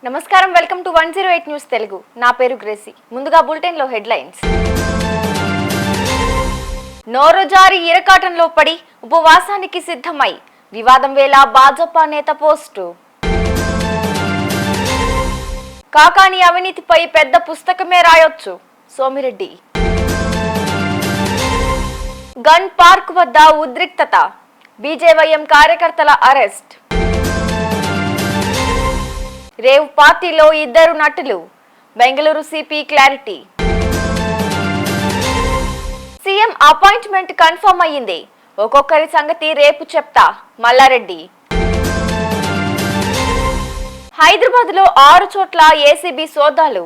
నమస్కారం, welcome to 108 news Telugu. నా పేరు గ్రేసీ. ముందుగా బులెటిన్ లో హెడ్లైన్స్. నోరుజారి ఇరకాటంలో పడి ఉపవాసానికి సిద్ధమై వివాదం వేళ భాజపా నేత పోస్టు. కాకాని అవినీతిపై పెద్ద పుస్తకమే రాయొచ్చు సోమిరెడ్డి. గన్ పార్క్ వద్ద ఉద్రిక్తత, బీజేవైఎం కార్యకర్తల అరెస్ట్. రేవ్ పార్టీలో 2 నటులు, Bengaluru CP clarity. CM appointment confirm అయ్యింది, ఒక్కొక్కరి సంగతి రేపు చెప్తా మల్లారెడ్డి. హైదరాబాద్ లో 6 చోట్ల ఏసీబీ సోదాలు.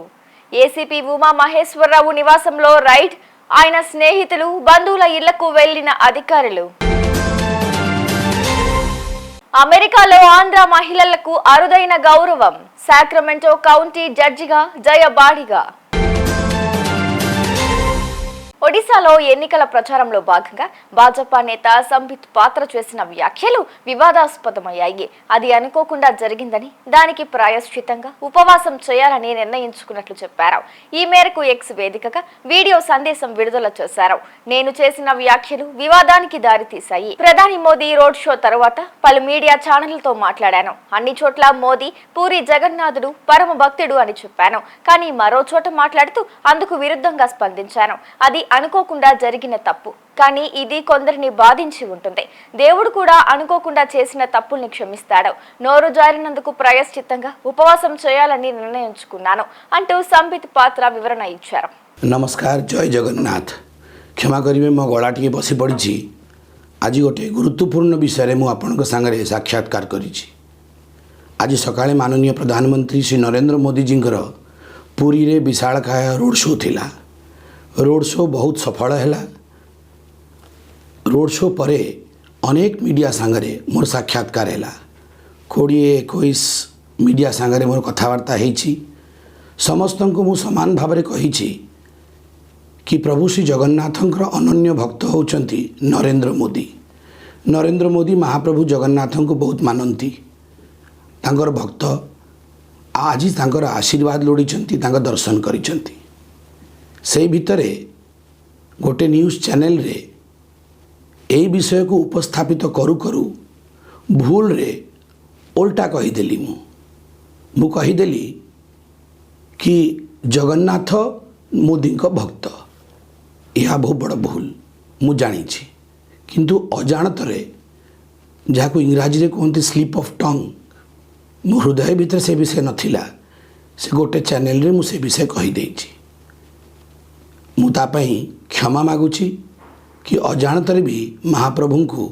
ఏసీపీ ఉమా మహేశ్వరరావు నివాసంలో రైడ్, ఆయన స్నేహితులు బంధువుల ఇళ్లకు వెళ్లిన అధికారులు. అమెరికాలో ఆంధ్ర మహిళలకు అరుదైన గౌరవం, సాక్రమెంటో కౌంటీ జడ్జిగా జయబాడిగా. ఒడిశాలో ఎన్నికల ప్రచారంలో భాగంగా భాజపా నేత సంబిత్ పాత్ర చేసిన వ్యాఖ్యలు వివాదాస్పదమయ్యాయి. అది అనుకోకుండా జరిగిందని, దానికి ప్రాయశ్చిత్తంగా ఉపవాసం చేయాలని నిర్ణయించుకున్నట్లు చెప్పారు. ఈ మేరకు ఎక్స్ వేదికగా వీడియో సందేశం విడుదల చేశారు. నేను చేసిన వ్యాఖ్యలు వివాదానికి దారితీశాయి. ప్రధాని మోదీ రోడ్ షో తర్వాత పలు మీడియా ఛానళ్లతో మాట్లాడాను. అన్ని చోట్ల మోదీ పూరి జగన్నాథుడు పరమ భక్తుడు అని చెప్పాను. కానీ మరో చోట మాట్లాడుతూ అందుకు విరుద్ధంగా స్పందించాను. అది అనుకోకుండా జరిగిన తప్పు, కానీ ఇది కొందరిని బాధించి ఉంటుంది. దేవుడు కూడా అనుకోకుండా చేసిన తప్పుల్ని క్షమిస్తాడు. నోరు జారినందుకు ప్రాయశ్చిత్తంగా ఉపవాసం చేయాలని నిర్ణయించుకున్నాను అంటూ సంబిత్ పాత్ర వివరణ ఇచ్చారు. नमस्कार, जय जगन्नाथ। क्षमा करेंगे, मो गला टी बसी पड़ी। आज गोटे गुरुत्वपूर्ण विषय में आपण सागर साक्षात्कार करी। आज सकाळे माननीय प्रधानमंत्री श्री नरेंद्र मोदी जी पुरी रे विशालकाय रोड शो थिला। रोड शो बहुत सफल है। रोड शो पर अनेक मीडिया सांगरे मोर साक्षात्कार है। 20-21 मीडिया सांगरे मोर कथबार्ता होती। समस्त को मु समान भाव में कही कि प्रभु श्री जगन्नाथंकर अनन्य भक्त होचंती नरेंद्र मोदी। नरेंद्र मोदी महाप्रभु जगन्नाथ को बहुत मानती, तांकर भक्त। आज तांकर आशीर्वाद लोड़ीचंती, तांकर दर्शन करिचंती। से भितरे गोटे न्यूज़ चैनल रे यही विषय को उपस्थापित करू करू भूल रे उल्टा कहीदेली। मु कहीदेली कि जगन्नाथ मोदी को भक्त। यह बहुत बड़ भूल मु जानी, किंतु अजाणतरे जहाँ को इंग्राजी रे कहते स्लीप ऑफ टंग, मो हृदय भीतर से विषय नथिला। से गोटे चैनल रे मु से विषय कहीदे। मुतापाई क्षमा मागुची कि अजाणतरे भी महाप्रभु को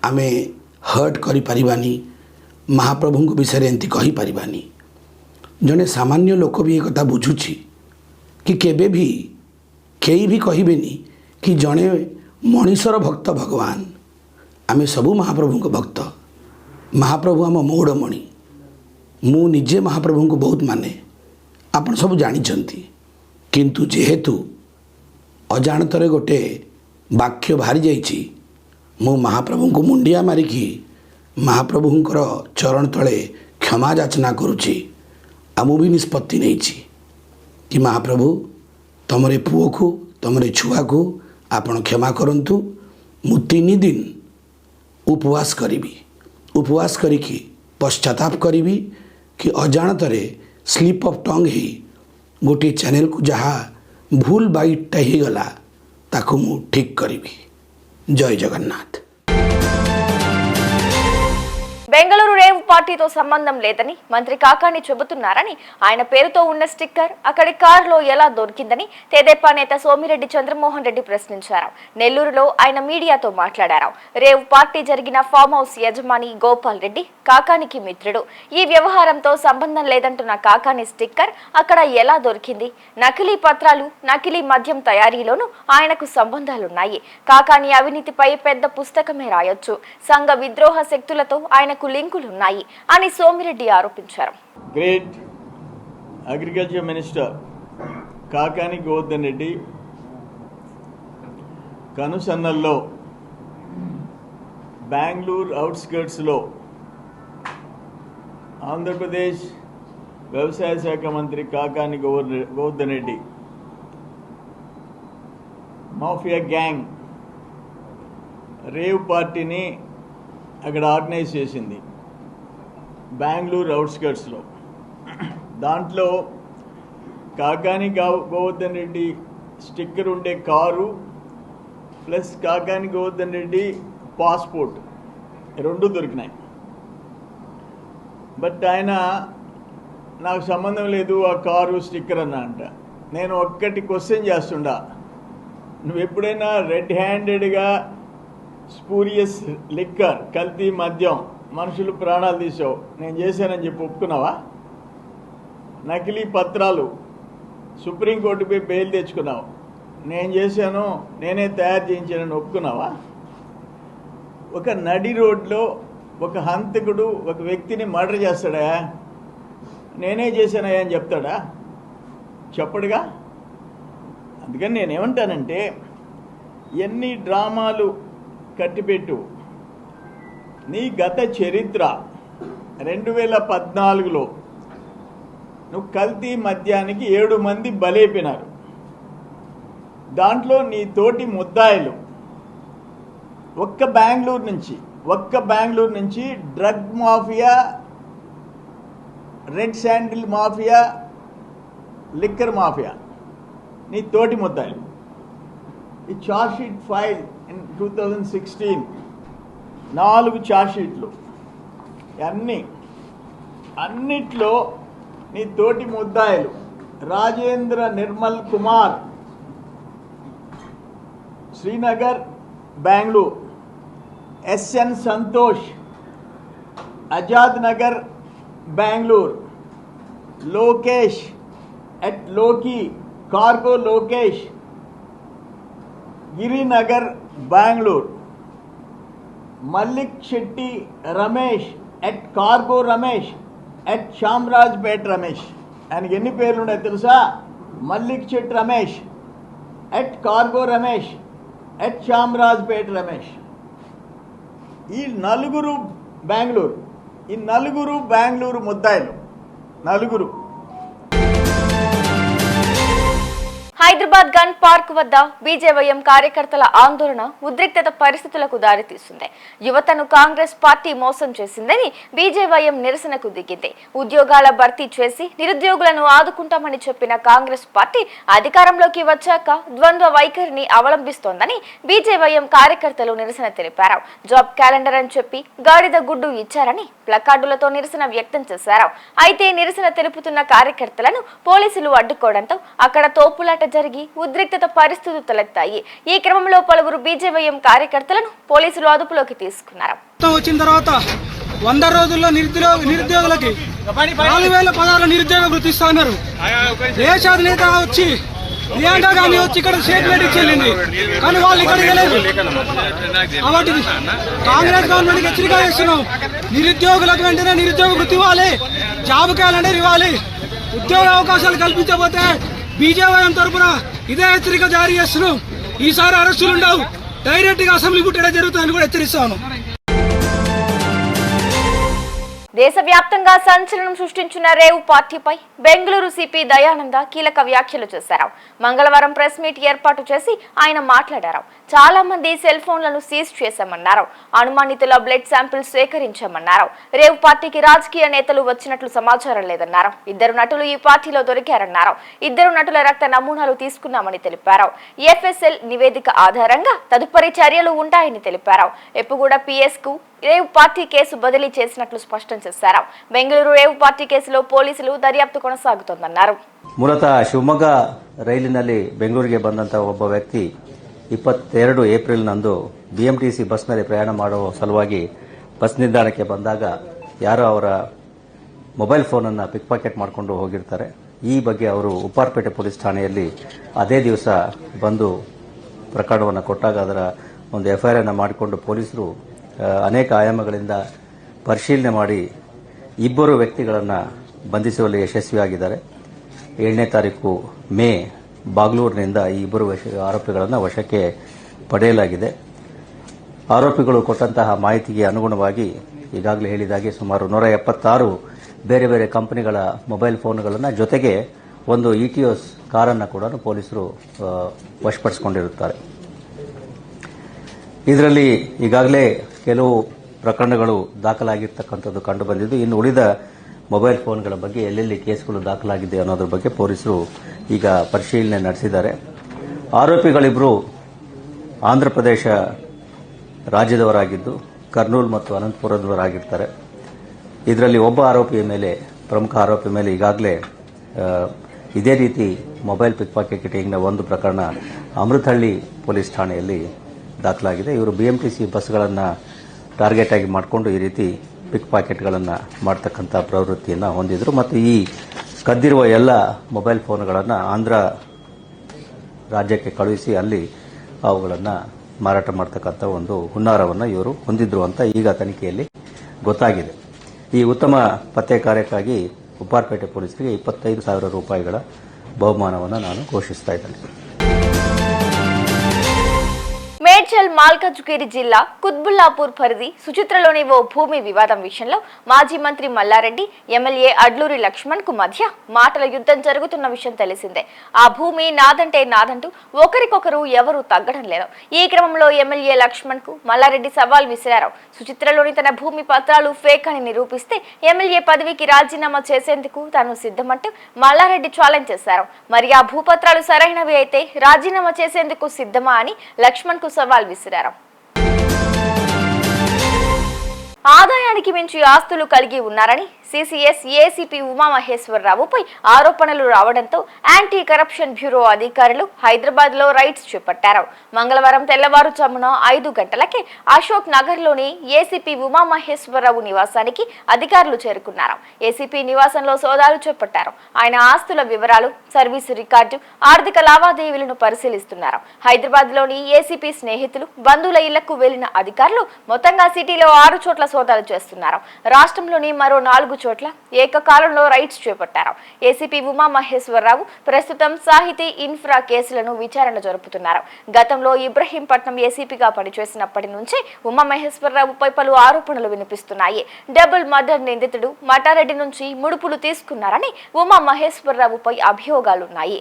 आमे हर्ट करि परिबानी, महाप्रभु को विषय एंती कहि परिबानी। जने सामान्य लोक भी एक कथा बुझुची कि केबे भी कई भी कहिबेनी कि जने मनीषर भक्त भगवान। आमे सबू महाप्रभु को भक्त। महाप्रभु आम मौड़मणि। मु निजे महाप्रभु को बहुत माने, आपण सब जानिछंती। किंतु जेहेतु अजाणतरे गोटे वाक्य बाहरी जाइछि, मु महाप्रभु को मुंडिया मारिकी महाप्रभुंकर चरण तले क्षमा याचना करुछि। आ मु भी निष्पत्ति नहीं कि महाप्रभु तमरे पुओ को, तमरे छुआ को आपण क्षमा करंतु। मु 3 दिन उपवास करी, उपवास करिकी पश्चाताप करी कि अजाणतरे स्लीप ऑफ टंग ही गोटे चैनल को जहाँ भूल बाइटा ही गला ताको मु ठीक करी। जय जगन्नाथ। బెంగళూరు రేవ్ పార్టీతో సంబంధం లేదని మంత్రి కాకాని చెబుతున్నారని, ఆయన పేరుతో ఉన్న స్టిక్కర్ అక్కడి కారులో ఎలా దొరికిందని తెదేపా నేత సోమిరెడ్డి చంద్రమోహన్ రెడ్డి ప్రశ్నించారు. నెల్లూరులో ఆయన మీడియాతో మాట్లాడారు. రేవ్ పార్టీ జరిగిన ఫామ్ హౌస్ యజమాని గోపాల్ రెడ్డి కాకానికి మిత్రుడు. ఈ వ్యవహారంతో సంబంధం లేదంటున్న కాకాని స్టిక్కర్ అక్కడ ఎలా దొరికింది? నకిలీ పత్రాలు, నకిలీ మద్యం తయారీలోనూ ఆయనకు సంబంధాలున్నాయి. కాకాని అవినీతిపై పెద్ద పుస్తకమే రాయొచ్చు. సంఘ విద్రోహ శక్తులతో ఆయనకు లింకులున్నాయి అని సోమిరెడ్డి ఆరోపించారు. Great agriculture minister Kakani Govardhan Reddy కనుసన్నల్లో బెంగళూరు అవుట్స్కర్ట్స్లో ఆంధ్రప్రదేశ్ వ్యవసాయ శాఖ మంత్రి Kakani Govardhan Reddy mafia gang rave పార్టీని అక్కడ ఆర్గనైజ్ చేసింది బెంగళూరు అవుట్స్కర్ట్స్లో. దాంట్లో కాకాని గోవర్ధన్ రెడ్డి స్టిక్కర్ ఉండే car plus Kakani Govardhan Reddy passport రెండు దొరికినాయి. బట్ ఆయన నాకు సంబంధం లేదు ఆ కారు స్టిక్కర్ అన్న అంట. నేను ఒక్కటి క్వశ్చన్ చేస్తుండా, నువ్వు ఎప్పుడైనా రెడ్ హ్యాండెడ్గా స్పూరియస్ లిక్కర్ కల్తీ మద్యం మనుషులు ప్రాణాలు తీసావు, నేను చేశానని చెప్పి ఒప్పుకున్నావా? నకిలీ పత్రాలు సుప్రీంకోర్టుపై బెయిల్ తెచ్చుకున్నావు, నేను చేశాను, నేనే తయారు చేయించానని ఒప్పుకున్నావా? ఒక నడి రోడ్లో ఒక హంతకుడు ఒక వ్యక్తిని మర్డర్ చేస్తాడా? నేనే చేశానయ్యా అని చెప్తాడా? చెప్పడుగా. అందుకని నేనేమంటానంటే, ఎన్ని డ్రామాలు కట్టిపెట్టు, నీ గత చరిత్ర 2014లో నువ్వు కల్తీ మద్యానికి 7 మంది బలైపోయినారు. దాంట్లో నీ తోటి ముద్దాయిలు ఒక్క బెంగళూరు నుంచి drug mafia, red sandal mafia, liquor mafia నీ తోటి ముద్దాయిలు. ఈ charge sheet file in 2016 4 charge షీట్లు, అన్నిట్లో నీ తోటి ముద్దాయిలు Rajendra Nirmal Kumar, Srinagar Bengaluru, SN Santosh, Azad Nagar Bengaluru, Lokesh at Loki cargo Lokesh, Girinagar Bengaluru, Mallik Shetty Ramesh at cargo Ramesh at Shamarajpet Ramesh. ఆయనకి ఎన్ని పేర్లు ఉన్నాయి తెలుసా? Mallik Shetty Ramesh at cargo Ramesh at Shamarajpet Ramesh. ఈ నలుగురు బెంగళూరు ముద్దాయిలు నలుగురు. హైదరాబాద్ గన్ పార్క్ వద్ద బీజేవైఎం కార్యకర్తల ఆందోళన ఉద్రిక్తత పరిస్థితులకు దారితీస్తుంది. యువతను కాంగ్రెస్ పార్టీ మోసం చేసిందని బీజేవైఎం నిరసనకు దిగింది. ఉద్యోగాల భర్తీ చేసి నిరుద్యోగులను ఆదుకుంటామని చెప్పిన కాంగ్రెస్ పార్టీ అధికారంలోకి వచ్చాక ద్వంద్వ వైఖరిని అవలంబిస్తోందని బీజేవైఎం కార్యకర్తలు నిరసన తెలిపారు. జాబ్ క్యాలెండర్ అని చెప్పి గాడిద గుడ్డు ఇచ్చారని ప్లకార్డులతో నిరసన వ్యక్తం చేశారు. అయితే నిరసన తెలుపుతున్న కార్యకర్తలను పోలీసులు అడ్డుకోవడంతో అక్కడ తోపులాట జరిగి ఉద్రిక్తత పరిస్థితులు తలెత్తాయి. ఈ క్రమంలో పలువురు బీజేవైఎం కార్యకర్తలను పోలీసులు అదుపులోకి తీసుకున్నారు. వచ్చిన తర్వాత 100 రోజుల్లో నిరుద్యోగులకి 4016 నిరుద్యోగ వృత్తి ఇస్తున్నారు. దేశాధినేత వచ్చి ప్రియాంక గాంధీ వచ్చి ఇక్కడ స్టేట్మెంట్ ఇచ్చేళ్ళింది, కానీ వాళ్ళు ఇక్కడికి లేదు. కాబట్టి కాంగ్రెస్ గవర్నమెంట్కి హెచ్చరిక చేస్తున్నాం, నిరుద్యోగులకు వెంటనే నిరుద్యోగ వృత్తి ఇవ్వాలి, జాబ్ క్యాలెండర్ ఇవ్వాలి. ఉద్యోగ అవకాశాలు కల్పించకపోతే బీజేవైఎం తరఫున ఇదే హెచ్చరిక జారీ చేస్తున్నాం. ఈసారి అరెస్టులు ఉండవు, డైరెక్ట్ గా అసెంబ్లీ ముట్టడం జరుగుతుందని కూడా హెచ్చరిస్తాను. దేశవ్యాప్తంగా సంచలనం సృష్టించిన రేవ్ పార్టీపై బెంగళూరు సిపి దయానంద కీలక వ్యాఖ్యలు చేశారు. మంగళవారం ప్రెస్ మీట్ ఏర్పాటు చేసి ఆయన మాట్లాడారు. చాలా మంది సెల్ ఫోన్లను సీజ్ చేశామన్నారు. అనుమానితుల బ్లడ్ శాంపిల్స్ సేకరించామన్నారు. రేవ్ పార్టీకి రాజకీయ నేతలు వచ్చినట్లు సమాచారం లేదన్నారు. 2 నటులు ఈ పార్టీలో దొరికారన్నారు. 2 నటుల రక్త నమూనాలు తీసుకున్నామని తెలిపారు. ఎఫ్ఎస్ఎల్ నివేదిక ఆధారంగా తదుపరి చర్యలు ఉంటాయని తెలిపారు. ఎప్పుగూడ పిఎస్ కు రేవ్ పార్టీ కేసు బదిలీ చేసినట్లు స్పష్టం చేశారు. బెంగళూరు రేవ్ ಪಾರ್ಟಿ ಕೇಸಲು ಪೊಲೀಸರು ದರ್ಯಾಪ್ತು ಕೊನಸಾಗುತ್ತದన్నారు. ಮೂಲತಃ ಶಿವಮೊಗ್ಗ ರೈಲಿನಲ್ಲಿ ಬೆಂಗಳೂರಿಗೆ ಬಂದಂತಹ ಒಬ್ಬ ವ್ಯಕ್ತಿ 22 ಏಪ್ರಿಲ್ನಂದು ಬಿಎಂಟಿಸಿ ಬಸ್ನಲ್ಲಿ ಪ್ರಯಾಣ ಮಾಡುವ ಸಲುವಾಗಿ ಬಸ್ ನಿಲ್ದಾಣಕ್ಕೆ ಬಂದಾಗ ಯಾರೋ ಅವರ ಮೊಬೈಲ್ ಫೋನನ್ನು ಪಿಕ್ ಪಾಕೆಟ್ ಮಾಡಿಕೊಂಡು ಹೋಗಿರ್ತಾರೆ. ಈ ಬಗ್ಗೆ ಅವರು ಉಪ್ಪಾರಪೇಟೆ ಪೊಲೀಸ್ ಠಾಣೆಯಲ್ಲಿ ಅದೇ ದಿವಸ ಬಂದು ಪ್ರಕರಣವನ್ನು ಕೊಟ್ಟಾಗ ಅದರ ಒಂದು ಎಫ್ಐಆರ್ ಅನ್ನು ಮಾಡಿಕೊಂಡು ಪೊಲೀಸರು ಅನೇಕ ಆಯಾಮಗಳಿಂದ ಪರಿಶೀಲನೆ ಮಾಡಿ 2 ವ್ಯಕ್ತಿಗಳನ್ನು ಬಂಧಿಸುವಲ್ಲಿ ಯಶಸ್ವಿಯಾಗಿದ್ದಾರೆ. 7ನೇ ತಾರೀಕು ಮೇ ಬಾಗ್ಲೂರಿನಿಂದ ಈ 2 ಆರೋಪಿಗಳನ್ನು ವಶಕ್ಕೆ ಪಡೆಯಲಾಗಿದೆ. ಆರೋಪಿಗಳು ಕೊಟ್ಟಂತಹ ಮಾಹಿತಿಗೆ ಅನುಗುಣವಾಗಿ ಈಗಾಗಲೇ ಹೇಳಿದಾಗೆ ಸುಮಾರು 176 ಬೇರೆ ಬೇರೆ ಕಂಪನಿಗಳ ಮೊಬೈಲ್ ಫೋನ್ಗಳನ್ನು ಜೊತೆಗೆ ಒಂದು ಇಟಿಯೋಸ್ ಕಾರನ್ನು ಕೂಡ ಪೊಲೀಸರು ವಶಪಡಿಸಿಕೊಂಡಿರುತ್ತಾರೆ. ಇದರಲ್ಲಿ ಈಗಾಗಲೇ ಕೆಲವು ಪ್ರಕರಣಗಳು ದಾಖಲಾಗಿರ್ತಕ್ಕಂಥದ್ದು ಕಂಡು ಬಂದಿದ್ದು, ಇನ್ನು ಉಳಿದ ಮೊಬೈಲ್ ಫೋನ್ಗಳ ಬಗ್ಗೆ ಎಲ್ಲೆಲ್ಲಿ ಕೇಸ್ಗಳು ದಾಖಲಾಗಿದೆ ಅನ್ನೋದ್ರ ಬಗ್ಗೆ ಪೊಲೀಸರು ಈಗ ಪರಿಶೀಲನೆ ನಡೆಸಿದ್ದಾರೆ. ಆರೋಪಿಗಳಿಬ್ಬರು ಆಂಧ್ರಪ್ರದೇಶ ರಾಜ್ಯದವರಾಗಿದ್ದು ಕರ್ನೂಲ್ ಮತ್ತು ಅನಂತಪುರದವರಾಗಿರ್ತಾರೆ. ಇದರಲ್ಲಿ ಒಬ್ಬ ಆರೋಪಿಯ ಮೇಲೆ, ಪ್ರಮುಖ ಆರೋಪಿ ಮೇಲೆ ಈಗಾಗಲೇ ಇದೇ ರೀತಿ ಮೊಬೈಲ್ ಪಿಕ್ ಪಾಕೆಟಿಂಗ್ನ ಒಂದು ಪ್ರಕರಣ ಅಮೃತಹಳ್ಳಿ ಪೊಲೀಸ್ ಠಾಣೆಯಲ್ಲಿ ದಾಖಲಾಗಿದೆ. ಇವರು BMTC ಬಸ್ಗಳನ್ನು ಟಾರ್ಗೆಟ್ ಆಗಿ ಮಾಡಿಕೊಂಡು ಈ ರೀತಿ ಪಿಕ್ ಪಾಕೆಟ್ಗಳನ್ನು ಮಾಡ್ತಕ್ಕಂಥ ಪ್ರವೃತ್ತಿಯನ್ನು ಹೊಂದಿದ್ರು ಮತ್ತು ಈ ಕದ್ದಿರುವ ಎಲ್ಲ ಮೊಬೈಲ್ ಫೋನ್ಗಳನ್ನು ಆಂಧ್ರ ರಾಜ್ಯಕ್ಕೆ ಕಳುಹಿಸಿ ಅಲ್ಲಿ ಅವುಗಳನ್ನು ಮಾರಾಟ ಮಾಡ್ತಕ್ಕಂಥ ಒಂದು ಹುನ್ನಾರವನ್ನು ಇವರು ಹೊಂದಿದ್ರು ಅಂತ ಈಗ ತನಿಖೆಯಲ್ಲಿ ಗೊತ್ತಾಗಿದೆ. ಈ ಉತ್ತಮ ಪತ್ತೆ ಕಾರ್ಯಕ್ಕಾಗಿ ಉಪ್ಪಾರಪೇಟೆ ಪೊಲೀಸರಿಗೆ 25,000 ರೂಪಾಯಿಗಳ ಬಹುಮಾನವನ್ನು ನಾನು ಘೋಷಿಸ್ತಾ ಇದ್ದೇನೆ. మేడ్చల్ మల్కాజ్గిరి జిల్లా కుత్బుల్లాపూర్ పరిధి సుచిత్రలోని ఓ భూమి వివాదం విషయంలో మాజీ మంత్రి మల్లారెడ్డి ఎమ్మెల్యే అడ్లూరి లక్ష్మణ్ కు మధ్య మాటల యుద్ధం జరుగుతున్న విషయం తెలిసిందే. ఆ భూమి నాదంటే నాదంటూ ఒకరికొకరు ఎవరూ తగ్గడం లేదు. ఈ క్రమంలో ఎమ్మెల్యే లక్ష్మణ్ కు మల్లారెడ్డి సవాల్ విసిరారు. సుచిత్రలోని తన భూమి పత్రాలు ఫేక్ అని నిరూపిస్తే ఎమ్మెల్యే పదవికి రాజీనామా చేసేందుకు తాను సిద్ధమంటూ మల్లారెడ్డి ఛాలెంజ్ చేశారు. మరి ఆ భూపత్రాలు సరైనవి అయితే రాజీనామా చేసేందుకు సిద్ధమా అని లక్ష్మణ్ కు సవాల్ విసిరారు. ఆదాయానికి మించి ఆస్తులు కలిగి ఉన్నారని సిసిఎస్ ఏసీపీ ఉమామహేశ్వరరావుపై ఆరోపణలు రావడంతో యాంటీ కరప్షన్ బ్యూరో అధికారులు హైదరాబాద్ లో రైడ్స్ చేపట్టారు. మంగళవారం తెల్లవారుజామున 5 గంటలకే అశోక్ నగర్ లోని ఏసీపీ ఉమామహేశ్వరరావు నివాసానికి అధికారులు చేరుకున్నారు. ఏసీపీ నివాసంలో సోదాలు చేపట్టారు. ఆయన ఆస్తుల వివరాలు, సర్వీసు రికార్డు, ఆర్థిక లావాదేవీలను పరిశీలిస్తున్నారు. హైదరాబాద్ లోని ఏసీపీ స్నేహితులు, బంధువుల ఇళ్లకు వెళ్లిన అధికారులు మొత్తంగా సిటీలో 6 చోట్ల సోదాలు చేస్తున్నారు. రాష్ట్రంలోని మరో 4 చోట్ల ఏకకాలంలో రైడ్స్ చేపట్టారు. ఏసీపీ ఉమామహేశ్వరరావు ప్రస్తుతం సాహితీ ఇన్ఫ్రా కేసులను విచారణ జరుపుతున్నారు. గతంలో ఇబ్రహీంపట్నం ఏసీపీగా పనిచేసినప్పటి నుంచి ఉమామహేశ్వరరావుపై పలు ఆరోపణలు వినిపిస్తున్నాయి. డబుల్ మర్డర్ నిందితుడు మటారెడ్డి నుంచి ముడుపులు తీసుకున్నారని ఉమామహేశ్వరరావుపై అభియోగాలున్నాయి.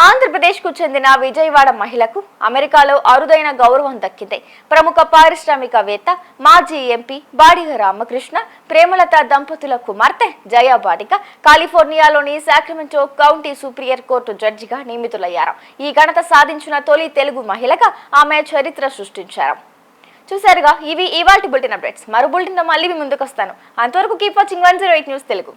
ఆంధ్రప్రదేశ్ కు చెందిన విజయవాడ మహిళకు అమెరికాలో అరుదైన గౌరవం దక్కింది. ప్రముఖ పారిశ్రామికవేత్త, మాజీ ఎంపీ బాడిగ రామకృష్ణ, ప్రేమలత దంపతుల కుమార్తె జయా బాడిగ కాలిఫోర్నియాలోని సాక్రమెంటో కౌంటీ సుప్రీయర్ కోర్టు జడ్జిగా నియమితులయ్యారు. ఈ ఘనత సాధించిన తొలి తెలుగు మహిళగా ఆమె చరిత్ర సృష్టించారు. చూసారుగా, ఇవి ఇవాల్టి బులెటిన్ అప్డేట్స్. మరో బులెటిన్ తో మళ్ళీ మీ ముందుకు వస్తాను. అంతవరకు కీప్ వాచింగ్ 108 న్యూస్ తెలుగు.